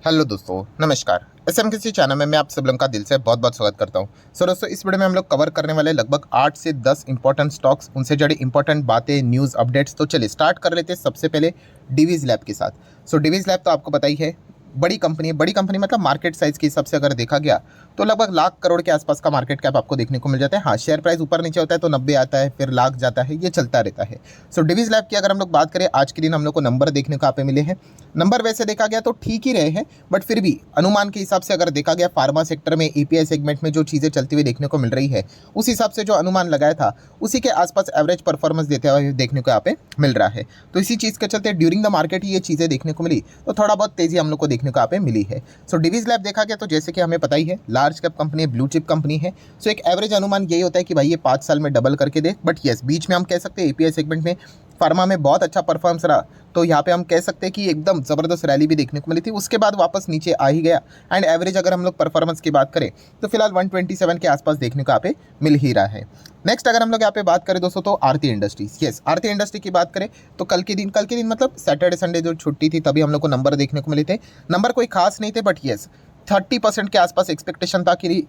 Hello दोस्तों, नमस्कार। SMKC channel में मैं आप सब लोगों का दिल से बहुत बहुत स्वागत करता हूं। दोस्तों, इस वीडियो में हम लोग कवर करने वाले लगभग 8 से 10 इंपॉर्टेंट स्टॉक्स, उनसे जुड़ी इंपॉर्टेंट बातें, न्यूज़, अपडेट्स। तो चलिए स्टार्ट कर लेते हैं सबसे पहले डिवीज लैब के साथ। डिवीज लैब तो आपको पता ही है, बड़ी कंपनी है। बड़ी कंपनी मतलब मार्केट साइज के हिसाब से अगर देखा गया तो लगभग लाख करोड़ के आसपास का मार्केट कैप आपको देखने को मिल जाता है। हाँ, शेयर प्राइस ऊपर नीचे होता है तो 90 आता है, फिर लाख जाता है, ये चलता रहता है। डिवीज लैब की अगर हम लोग बात करें, आज के दिन हम लोग को नंबर देखने को यहाँ पे मिले हैं। नंबर वैसे देखा गया तो ठीक ही रहे हैं, बट फिर भी अनुमान के हिसाब से अगर देखा गया, फार्मा सेक्टर में, एपीआई सेगमेंट में जो चीज़ें चलती हुई देखने को मिल रही है, उस हिसाब से जो अनुमान लगाया था उसी के आसपास एवरेज परफॉर्मेंस देते हुए देखने को यहाँ पे मिल रहा है। तो इसी चीज़ के चलते ड्यूरिंग द मार्केट ही ये चीज़ें देखने को मिली, तो थोड़ा बहुत तेजी हम लोग को देखने को यहाँ पे मिली है। डिवीज लैब देखा गया तो जैसे कि हमें पता ही है, लार्ज कैप कंपनी है, ब्लू चिप कंपनी है। एक एवरेज अनुमान यही होता है कि भाई ये 5 साल में डबल करके दे। बट यस, बीच में हम कह सकते हैं एपीआई सेगमेंट में, फार्मा में बहुत अच्छा परफॉर्मेंस रहा, तो यहाँ पे हम कह सकते हैं कि एकदम ज़बरदस्त रैली भी देखने को मिली थी। उसके बाद वापस नीचे आ ही गया। एंड एवरेज अगर हम लोग परफॉर्मेंस की बात करें तो फिलहाल 127 के आसपास देखने को यहाँ पे मिल ही रहा है। नेक्स्ट अगर हम लोग यहाँ पे बात करें दोस्तों, तो आरती इंडस्ट्रीज। यस, आरती इंडस्ट्री की बात करें तो कल के दिन मतलब सैटरडे संडे जो छुट्टी थी, तभी हम लोग को नंबर देखने को मिले थे। नंबर कोई खास नहीं थे, बट यस 30% के आसपास एक्सपेक्टेशन था कि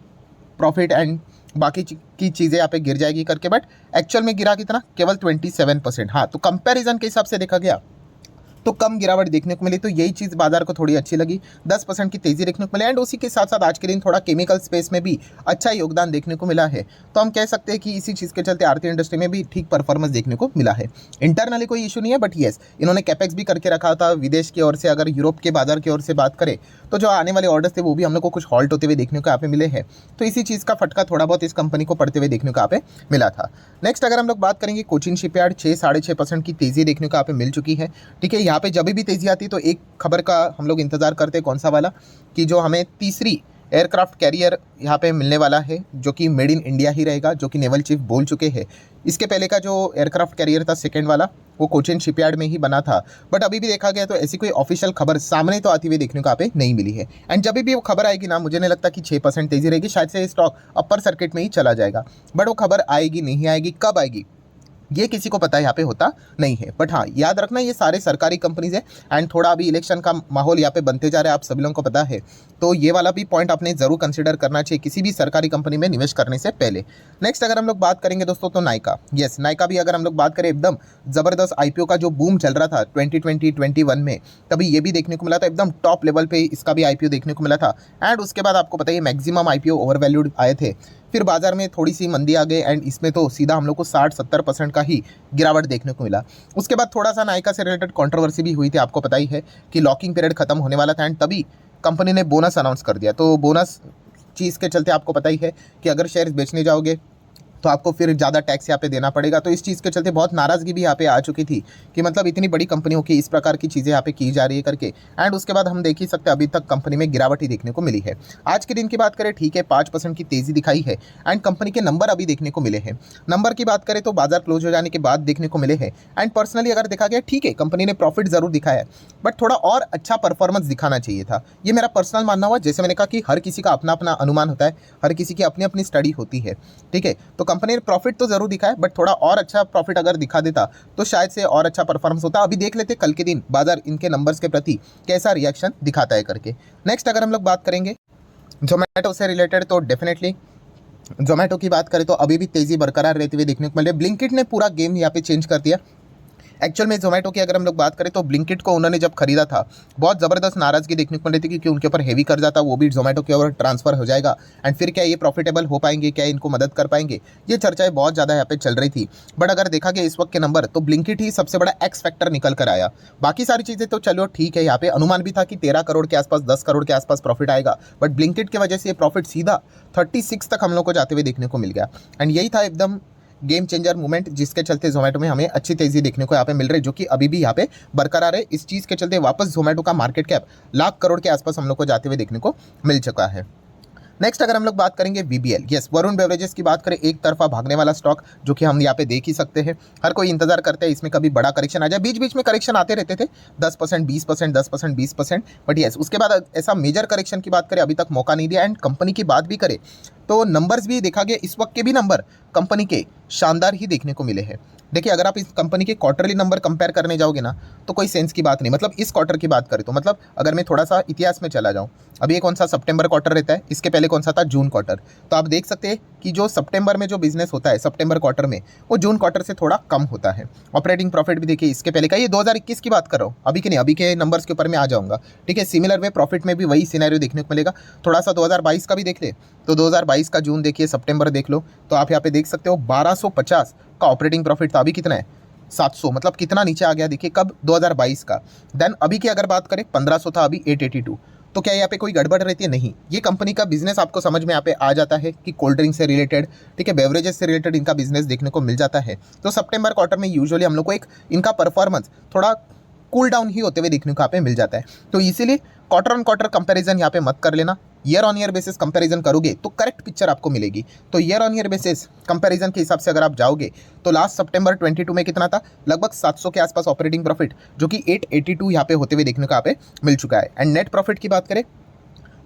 प्रॉफिट एंड बाकी की चीज़ें यहाँ पे गिर जाएगी करके, बट एक्चुअल में गिरा कितना, केवल 27%। हाँ, तो कंपैरिजन के हिसाब से देखा गया तो कम गिरावट देखने को मिली, तो यही चीज़ बाजार को थोड़ी अच्छी लगी। 10% की तेज़ी देखने को मिली। एंड उसी के साथ साथ आज के दिन थोड़ा केमिकल स्पेस में भी अच्छा योगदान देखने को मिला है। तो हम कह सकते हैं कि इसी चीज़ के चलते आरती इंडस्ट्री में भी ठीक परफॉर्मेंस देखने को मिला है। इंटरनली कोई इशू नहीं है, बट येस, इन्होंने कैपेक्स भी करके रखा था विदेश की ओर से। अगर यूरोप के बाजार की ओर से बात करें तो जो आने वाले ऑर्डर्स थे वो भी हम लोग को कुछ हॉल्ट होते हुए देखने को यहाँ पे मिले हैं। तो इसी चीज़ का फटका थोड़ा बहुत इस कंपनी को पड़ते हुए देखने को यहाँ पे मिला था। नेक्स्ट अगर हम लोग बात करेंगे, कोचिन शिपयार्ड 6-6.5% की तेज़ी देखने को यहाँ पे मिल चुकी है। ठीक है, यहाँ पे जब भी तेज़ी आती तो एक खबर का हम लोग इंतजार करते हैं, कौन सा वाला, कि जो हमें तीसरी एयरक्राफ्ट कैरियर यहाँ पे मिलने वाला है, जो कि मेड इन इंडिया ही रहेगा, जो कि नेवल चीफ बोल चुके हैं। इसके पहले का जो एयरक्राफ्ट कैरियर था सेकंड वाला, वो कोचिन शिपयार्ड में ही बना था। बट अभी भी देखा गया तो ऐसी कोई ऑफिशियल खबर सामने तो आती हुई देखने को यहाँ पे नहीं मिली है। एंड जब भी वो खबर आएगी ना, मुझे नहीं लगता कि 6% तेज़ी रहेगी, शायद से स्टॉक अपर सर्किट में ही चला जाएगा। बट वो खबर आएगी नहीं आएगी, कब आएगी, ये किसी को पता यहाँ पे होता नहीं है। बट हाँ, याद रखना ये सारे सरकारी कंपनीज है। एंड थोड़ा अभी इलेक्शन का माहौल यहाँ पे बनते जा रहा है, आप सभी लोगों को पता है। तो ये वाला भी पॉइंट आपने जरूर कंसिडर करना चाहिए किसी भी सरकारी कंपनी में निवेश करने से पहले। नेक्स्ट अगर हम लोग बात करेंगे दोस्तों, तो नायका। यस, नायका भी अगर हम लोग बात करें, एकदम ज़बरदस्त आईपीओ का जो बूम चल रहा था 2020-21 में, तभी ये भी देखने को मिला था। एकदम टॉप लेवल पे इसका भी आईपीओ देखने को मिला था। एंड उसके बाद आपको पता है मैक्सिमम आईपीओ ओवर वैल्यूड आए थे। फिर बाजार में थोड़ी सी मंदी आ गई एंड इसमें तो सीधा हम लोग को 60-70% का ही गिरावट देखने को मिला। उसके बाद थोड़ा सा नायका से रिलेटेड कंट्रोवर्सी भी हुई थी। आपको पता ही है कि लॉकिंग पीरियड खत्म होने वाला था एंड तभी कंपनी ने बोनस अनाउंस कर दिया। तो बोनस चीज़ के चलते आपको पता ही है कि अगर शेयर्स बेचने जाओगे तो आपको फिर ज़्यादा टैक्स यहाँ पे देना पड़ेगा। तो इस चीज़ के चलते बहुत नाराज़गी भी यहाँ पे आ चुकी थी कि मतलब इतनी बड़ी कंपनियों की इस प्रकार की चीज़ें यहाँ पे की जा रही है करके। एंड उसके बाद हम देख ही सकते हैं अभी तक कंपनी में गिरावट ही देखने को मिली है। आज के दिन की बात करें, ठीक है, 5% की तेज़ी दिखाई है। एंड कंपनी के नंबर अभी देखने को मिले हैं। नंबर की बात करें तो बाजार क्लोज हो जाने के बाद देखने को मिले हैं। एंड पर्सनली अगर देखा गया, ठीक है, कंपनी ने प्रॉफिट ज़रूर दिखाया है, बट थोड़ा और अच्छा परफॉर्मेंस दिखाना चाहिए था। ये मेरा पर्सनल मानना हुआ। जैसे मैंने कहा कि हर किसी का अपना अपना अनुमान होता है, हर किसी की अपनी अपनी स्टडी होती है। ठीक है, तो कंपनी ने प्रॉफिट तो जरूर दिखा है, बट थोड़ा और अच्छा प्रॉफिट अगर दिखा देता तो शायद से और अच्छा परफॉर्मेंस होता। अभी देख लेते कल के दिन बाजार इनके नंबर्स के प्रति कैसा रिएक्शन दिखाता है करके। नेक्स्ट अगर हम लोग बात करेंगे जोमेटो से रिलेटेड, तो डेफिनेटली जोमेटो की बात करें तो अभी भी तेजी बरकरार रहती हुई देखने को मिल रही है। ब्लिंकिट ने पूरा गेम यहाँ पे चेंज कर दिया। एक्चुअल में जोमेटो की अगर हम लोग बात करें तो ब्लिंकिट को उन्होंने जब खरीदा था, बहुत ज़बरदस्त नाराज़गी देखने को मिल रही थी, क्योंकि उनके ऊपर हेवी कर्जा था, वो भी जोमेटो के ओर ट्रांसफर हो जाएगा। एंड फिर क्या ये प्रॉफिटेबल हो पाएंगे, क्या इनको मदद कर पाएंगे, ये चर्चाएं बहुत ज़्यादा यहाँ पे चल रही थी। बट अगर देखा गया इस वक्त के नंबर, तो ब्लिंकिट ही सबसे बड़ा एक्स फैक्टर निकल कर आया। बाकी सारी चीज़ें तो चलो ठीक है, यहाँ पे अनुमान भी था कि 13 करोड़ के आसपास, 10 करोड़ के आसपास प्रॉफिट आएगा, बट ब्लिंकिट की वजह से ये प्रॉफिट सीधा 36 तक हम लोग को जाते हुए देखने को मिल गया। एंड यही था एकदम गेम चेंजर मूवमेंट, जिसके चलते जोमेटो में हमें अच्छी तेजी देखने को यहाँ पे मिल रही है, जो कि अभी भी यहाँ पे बरकरार है। इस चीज़ के चलते वापस जोमेटो का मार्केट कैप लाख करोड़ के आसपास हम लोग को जाते हुए देखने को मिल चुका है। नेक्स्ट अगर हम लोग बात करेंगे वीबीएल। यस, वरुण बेवरेजेस की बात करें, एक तरफा भागने वाला स्टॉक, जो कि हम यहाँ पे देख ही सकते हैं। हर कोई इंतजार करते हैं इसमें कभी बड़ा करेक्शन आ जाए। बीच बीच में करेक्शन आते रहते थे, 10%, 20%, 10%, 20%, बट यस उसके बाद ऐसा मेजर करेक्शन की बात करें अभी तक मौका नहीं दिया। एंड कंपनी की बात भी करें तो नंबर्स भी देखा गया, इस वक्त के भी नंबर कंपनी के शानदार ही देखने को मिले हैं। देखिए, अगर आप इस कंपनी के क्वार्टरली नंबर कंपेयर करने जाओगे ना, तो कोई सेंस की बात नहीं। मतलब इस क्वार्टर की बात करें तो, मतलब अगर मैं थोड़ा सा इतिहास में चला जाऊँ, अभी ये कौन सा सितंबर क्वार्टर रहता है, इसके पहले कौन सा था, जून क्वार्टर। तो आप देख सकते हैं कि जो सितंबर में जो बिजनेस होता है सितंबर क्वार्टर में, वो जून क्वार्टर से थोड़ा कम होता है। ऑपरेटिंग प्रॉफिट भी देखिए इसके पहले का, ये 2021 की बात कर रहा हूँ, अभी के नहीं, अभी के नंबर्स के ऊपर मैं आ जाऊँगा। ठीक है, सिमिलर वे प्रॉफिट में भी वही सिनेरियो देखने को मिलेगा। थोड़ा सा 2022 का भी देख ले, तो 2022 का जून देखिए, सितंबर देख लो, तो आप यहाँ पे देख सकते हो 1250 का ऑपरेटिंग प्रॉफिट था, अभी कितना है 700, मतलब कितना नीचे आ गया देखिए, कब, 2022 का। देन अभी की अगर बात करें 1500 था, अभी 882। तो क्या यहाँ पे कोई गड़बड़ रहती है? नहीं। ये कंपनी का बिजनेस आपको समझ में यहाँ पे आ जाता है कि कोल्ड ड्रिंक से रिलेटेड, ठीक है, बेवरेजेस से रिलेटेड इनका बिजनेस देखने को मिल जाता है। तो सितंबर क्वार्टर में यूजुअली हम लोग को एक इनका परफॉर्मेंस थोड़ा कूल डाउन ही होते हुए देखने को यहाँ पे मिल जाता है। तो इसीलिए क्वार्टर ऑन क्वार्टर कंपैरिजन यहाँ पे मत कर लेना, year on year basis comparison करोगे तो करेक्ट पिक्चर आपको मिलेगी। तो year on year basis comparison के हिसाब से अगर आप जाओगे तो लास्ट सितंबर 22 में कितना था, लगभग 700 के आसपास ऑपरेटिंग प्रॉफिट, जो कि 882 यहाँ पे होते हुए देखने को यहाँ पे मिल चुका है। एंड नेट प्रॉफिट की बात करें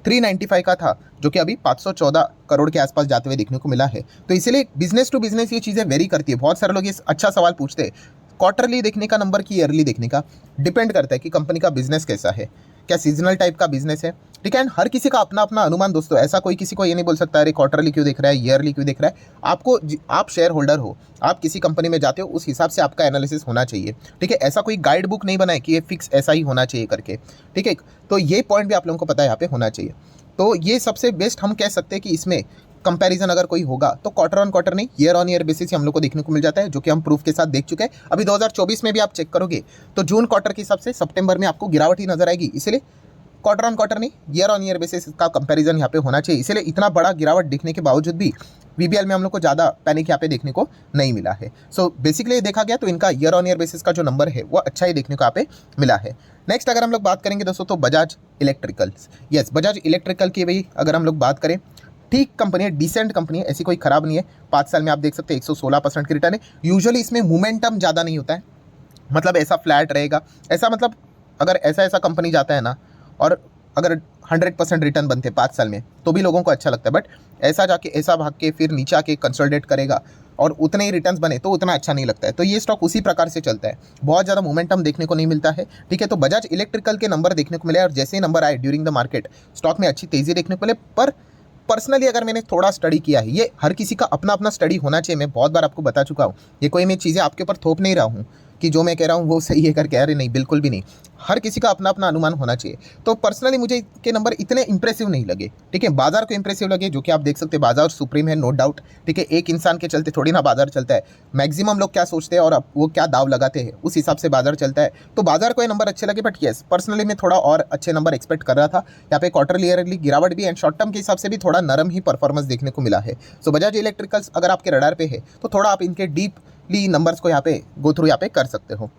395 का था, जो कि अभी 514 करोड़ के आसपास जाते हुए देखने को मिला है। तो इसीलिए बिजनेस टू बिजनेस ये चीज़ें वेरी करती है। बहुत सारे लोग ये अच्छा सवाल पूछते हैं, क्वार्टरली देखने का नंबर की ईयरली देखने का, डिपेंड करता है कि कंपनी का बिजनेस कैसा है, क्या सीजनल टाइप का बिजनेस है। ठीक है, एंड हर किसी का अपना अपना अनुमान दोस्तों, ऐसा कोई किसी को ये नहीं बोल सकता अरे क्वार्टरली क्यों देख रहा है, ईयरली क्यों देख रहा है। आपको, आप शेयर होल्डर हो, आप किसी कंपनी में जाते हो, उस हिसाब से आपका एनालिसिस होना चाहिए। ठीक है, ऐसा कोई गाइड बुक नहीं बना है कि ये फिक्स ऐसा ही होना चाहिए करके। ठीक है, तो ये पॉइंट भी आप लोगों को पता है यहाँ पे होना चाहिए। तो ये सबसे बेस्ट हम कह सकते हैं कि इसमें कंपैरिजन अगर कोई होगा तो क्वार्टर ऑन क्वार्टर नहीं, ईयर ऑन ईयर बेसिस हम लोग को देखने को मिल जाता है, जो कि हम प्रूफ के साथ देख चुके हैं। अभी 2024 में भी आप चेक करोगे तो जून क्वार्टर के हिसाब से सितंबर में आपको गिरावट ही नजर आएगी। इसलिए क्वार्टर ऑन क्वार्टर नहीं, ईयर ऑन ईयर बेसिस का कंपैरिजन यहाँ पे होना चाहिए। इसलिए इतना बड़ा गिरावट दिखने के बावजूद भी वीबीएल में हम लोग को ज़्यादा पैनिक यहाँ पे देखने को नहीं मिला है। सो बेसिकली देखा गया तो इनका ईयर ऑन ईयर बेसिस का जो नंबर है वो अच्छा ही देखने को यहाँ पे मिला है। नेक्स्ट अगर हम लोग बात करेंगे दोस्तों तो Bajaj electricals, yes Bajaj electrical की भी अगर हम लोग बात करें, ठीक कंपनी है, डिसेंट कंपनी है, ऐसी कोई खराब नहीं है। 5 साल में आप देख सकते हैं 116% की रिटर्न है। यूजुअली इसमें मोमेंटम ज़्यादा नहीं होता है, मतलब ऐसा फ्लैट रहेगा, ऐसा मतलब अगर ऐसा कंपनी जाता है ना, और अगर 100% रिटर्न बनते 5 साल में तो भी लोगों को अच्छा लगता है, बट ऐसा जाके ऐसा भाग के फिर नीचे आके कंसोलिडेट करेगा और उतने ही रिटर्न्स बने तो उतना अच्छा नहीं लगता है। तो ये स्टॉक उसी प्रकार से चलता है, बहुत ज़्यादा मोमेंटम देखने को नहीं मिलता है। ठीक है, तो बजाज इलेक्ट्रिकल के नंबर देखने को मिले और जैसे ही नंबर आए ड्यूरिंग द मार्केट स्टॉक में अच्छी तेज़ी देखने को मिले। पर पर्सनली अगर मैंने थोड़ा स्टडी किया है, ये हर किसी का अपना अपना स्टडी होना चाहिए, मैं बहुत बार आपको बता चुका हूँ, ये कोई मैं चीज़ें आपके ऊपर थोप नहीं रहा हूँ कि जो मैं कह रहा हूँ वो सही है करके, अरे नहीं, बिल्कुल भी नहीं। हर किसी का अपना अपना अनुमान होना चाहिए। तो पर्सनली मुझे के नंबर इतने इंप्रेसिव नहीं लगे। ठीक है, बाजार को इंप्रेसिव लगे, जो कि आप देख सकते हैं बाजार सुप्रीम है, नो डाउट। ठीक है, एक इंसान के चलते थोड़ी ना बाजार चलता है, मैक्सिमम लोग क्या सोचते हैं और वो क्या दाव लगाते हैं उस हिसाब से बाजार चलता है। तो बाजार को ये नंबर अच्छे लगे, बट येस पर्सनली मैं थोड़ा और अच्छे नंबर एक्सपेक्ट कर रहा था। यहाँ पे क्वार्टरली ईयरली गिरावट भी एंड शॉर्ट टर्म के हिसाब से भी थोड़ा नरम ही परफॉर्मेंस देखने को मिला है। सो बजाज इलेक्ट्रिकल्स अगर आपके रडार पे है तो थोड़ा आप इनके डीपली नंबर्स को यहाँ पे गो थ्रू यहाँ पे कर सकते हो।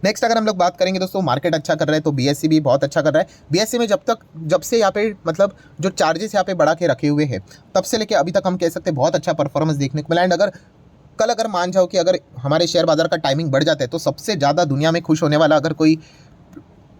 नेक्स्ट अगर हम लोग बात करेंगे दोस्तों, मार्केट अच्छा कर रहा है तो बीएससी भी बहुत अच्छा कर रहा है। बीएससी में जब से यहाँ पे मतलब जो चार्जेस यहाँ पे बढ़ा के रखे हुए हैं तब से लेके अभी तक हम कह सकते हैं बहुत अच्छा परफॉर्मेंस देखने को मिला। एंड अगर मान जाओ कि अगर हमारे शेयर बाजार का टाइमिंग बढ़ जाता है तो सबसे ज़्यादा दुनिया में खुश होने वाला अगर कोई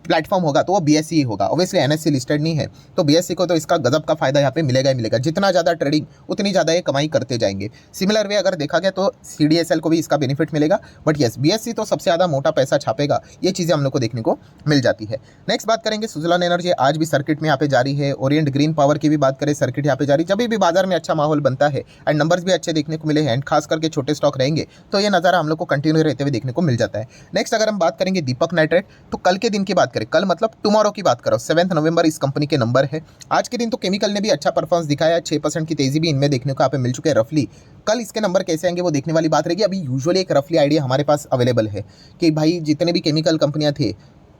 प्लेटफॉर्म होगा तो वो बीएससी ही होगा। ऑब्वियसली एनएससी लिस्टेड नहीं है तो बीएससी को तो इसका गजब का फायदा यहाँ पे मिलेगा ही मिलेगा। जितना ज़्यादा ट्रेडिंग उतनी ज़्यादा ये कमाई करते जाएंगे। सिमिलर वे अगर देखा गया तो सीडीएसएल को भी इसका बेनिफिट मिलेगा, बट यस बीएससी तो सबसे ज़्यादा मोटा पैसा छापेगा, ये चीज़ें हम लोग को देखने को मिल जाती है। नेक्स्ट बात करेंगे सुजलॉन एनर्जी, आज भी सर्किट में यहाँ पे जारी है। ओरिएंट ग्रीन पावर की भी बात करें, सर्किट यहाँ पे जारी, जब भी बाजार में अच्छा माहौल बनता है एंड नंबर्स भी अच्छे देखने को मिले हैं एंड खास करके छोटे स्टॉक रहेंगे तो ये नज़ारा हम लोग को कंटिन्यू रहते हुए देखने को मिल जाता है। नेक्स्ट अगर हम बात करेंगे दीपक नाइट्रेट, तो कल के दिन की बात करें, कल मतलब टुमारो की बात करो, 7 नवंबर इस कंपनी के नंबर है। आज के दिन तो केमिकल ने भी अच्छा परफॉर्मेंस दिखाया, 6% की तेजी भी इनमें देखने को यहाँ पे मिल चुके हैं रफली। कल इसके नंबर कैसे आएंगे वो देखने वाली बात रहेगी। अभी यूजुअली एक रफली आइडिया हमारे पास अवेलेबल है कि भाई जितने भी केमिकल कंपनियां थे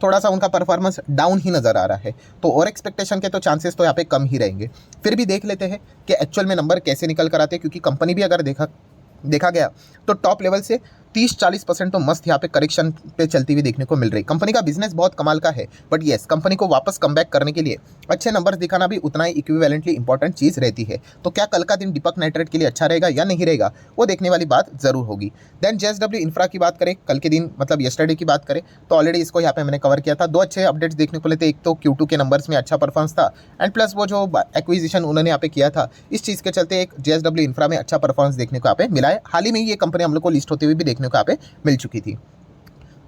थोड़ा सा उनका परफॉर्मेंस डाउन ही नजर आ रहा है, तो और एक्सपेक्टेशन के तो चांसेस तो यहाँ पे कम ही रहेंगे। फिर भी देख लेते हैं कि एक्चुअल में नंबर कैसे निकल कर आते हैं, क्योंकि कंपनी भी अगर देखा गया तो टॉप लेवल से 30-40% तो मस्त यहाँ पे करेक्शन पे चलती हुई देखने को मिल रही। कंपनी का बिजनेस बहुत कमाल का है, बट येस कंपनी को वापस कमबैक करने के लिए अच्छे नंबर्स दिखाना भी उतना ही इक्विवेलेंटली इंपॉर्टेंट चीज़ रहती है। तो क्या कल का दिन दीपक नाइट्रेट के लिए अच्छा रहेगा या नहीं रहेगा, वो देखने वाली बात जरूर होगी। देन जेएसडब्ल्यू इंफ्रा की बात करें, कल के दिन मतलब येस्टरडे की बात करें तो ऑलरेडी इसको यहाँ पे मैंने कवर किया था। दो अच्छे अपडेट्स देखने को लेते, एक तो Q2 के नंबर्स में अच्छा परफॉर्मेंस था एंड प्लस वो जो एक्विजिशन उन्होंने यहाँ पे किया था, इस चीज़ के चलते एक जेएसडब्ल्यू इंफ्रा में अच्छा परफॉर्मेंस देखने को यहाँ पे मिला है। हाल ही में ये कंपनी हम लोग को लिस्ट होते हुए भी देखने को यहाँ पे मिल चुकी थी।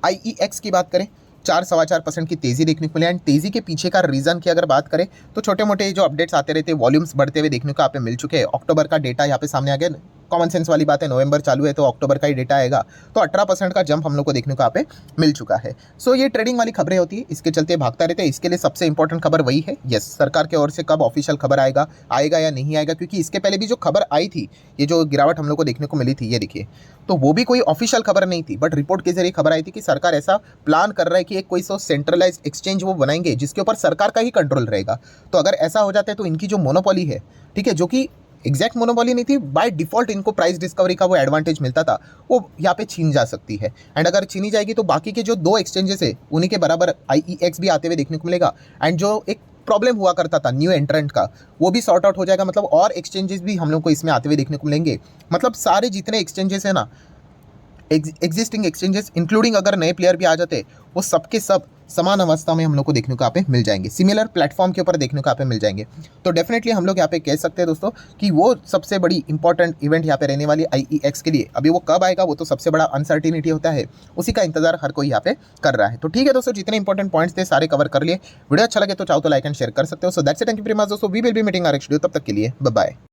IEX की बात करें, 4-4.25% की तेज़ी देखने को मिली एंड तेज़ी के पीछे का रीज़न की अगर बात करें तो छोटे मोटे जो अपडेट्स आते रहते हैं, वॉल्यूम्स बढ़ते हुए देखने को यहाँ पे मिल चुके हैं। अक्टूबर का डेटा यहाँ पे सामने आ गया, कॉमन सेंस वाली बात है, नवंबर चालू है तो अक्टूबर का ही डेटा आएगा, तो 18% का जंप हम लोग को देखने को यहाँ पे मिल चुका है। सो ये ट्रेडिंग वाली खबरें होती है, इसके चलते भागता रहते हैं। इसके लिए सबसे इंपॉर्टेंट खबर वही है, यस सरकार की ओर से कब ऑफिशियल खबर आएगा या नहीं आएगा, क्योंकि इसके पहले भी जो खबर आई थी, ये जो गिरावट हम लोग को देखने को मिली थी, ये देखिए, तो वो भी कोई ऑफिशियल खबर नहीं थी, बट रिपोर्ट के जरिए खबर आई थी कि सरकार ऐसा प्लान कर रहा है कि एक कोई सेंट्रलाइज एक्सचेंज वो बनाएंगे जिसके ऊपर सरकार का ही कंट्रोल रहेगा। तो अगर ऐसा हो जाता है तो इनकी जो मोनोपोली है, ठीक है, जो कि एग्जैक्ट मोनोपोली नहीं थी, बाय डिफॉल्ट इनको प्राइस डिस्कवरी का वो एडवांटेज मिलता था, वो यहाँ पे छीन जा सकती है। एंड अगर छीनी जाएगी तो बाकी के जो 2 एक्सचेंजेस है उन्हीं के बराबर IEX भी आते हुए देखने को मिलेगा। एंड जो एक प्रॉब्लम हुआ करता था न्यू एंट्रेंट का, वो भी सॉर्ट आउट हो जाएगा, मतलब और एक्सचेंजेस भी हम लोग को इसमें आते हुए देखने को मिलेंगे। मतलब सारे जितने एक्सचेंजेस है ना, एग्जिस्टिंग एक्सचेंजेस इंक्लूडिंग अगर नए प्लेयर भी आ जाते, वो सबके सब समान अवस्था में हम लोग को देखने को यहाँ पे मिल जाएंगे, सिमिलर प्लेटफॉर्म के ऊपर देखने को यहाँ पे मिल जाएंगे। तो डेफिनेटली हम लोग यहाँ पे कह सकते हैं दोस्तों कि वो सबसे बड़ी इंपॉर्टेंट इवेंट यहाँ पे रहने वाली IEX के लिए। अभी वो कब आएगा वो तो सबसे बड़ा अनसर्टिनिटी होता है, उसी का इंतजार हर कोई यहाँ पे कर रहा है। तो ठीक है दोस्तों, जितने इंपॉर्टेंट पॉइंट्स थे सारे कवर कर लिए। वीडियो अच्छा लगे तो चाहो तो लाइक एंड शेयर कर सकते हो। So that's it, thank you very much दोस्तों, we will be meeting our next video, तब तक के लिए बाय बाय।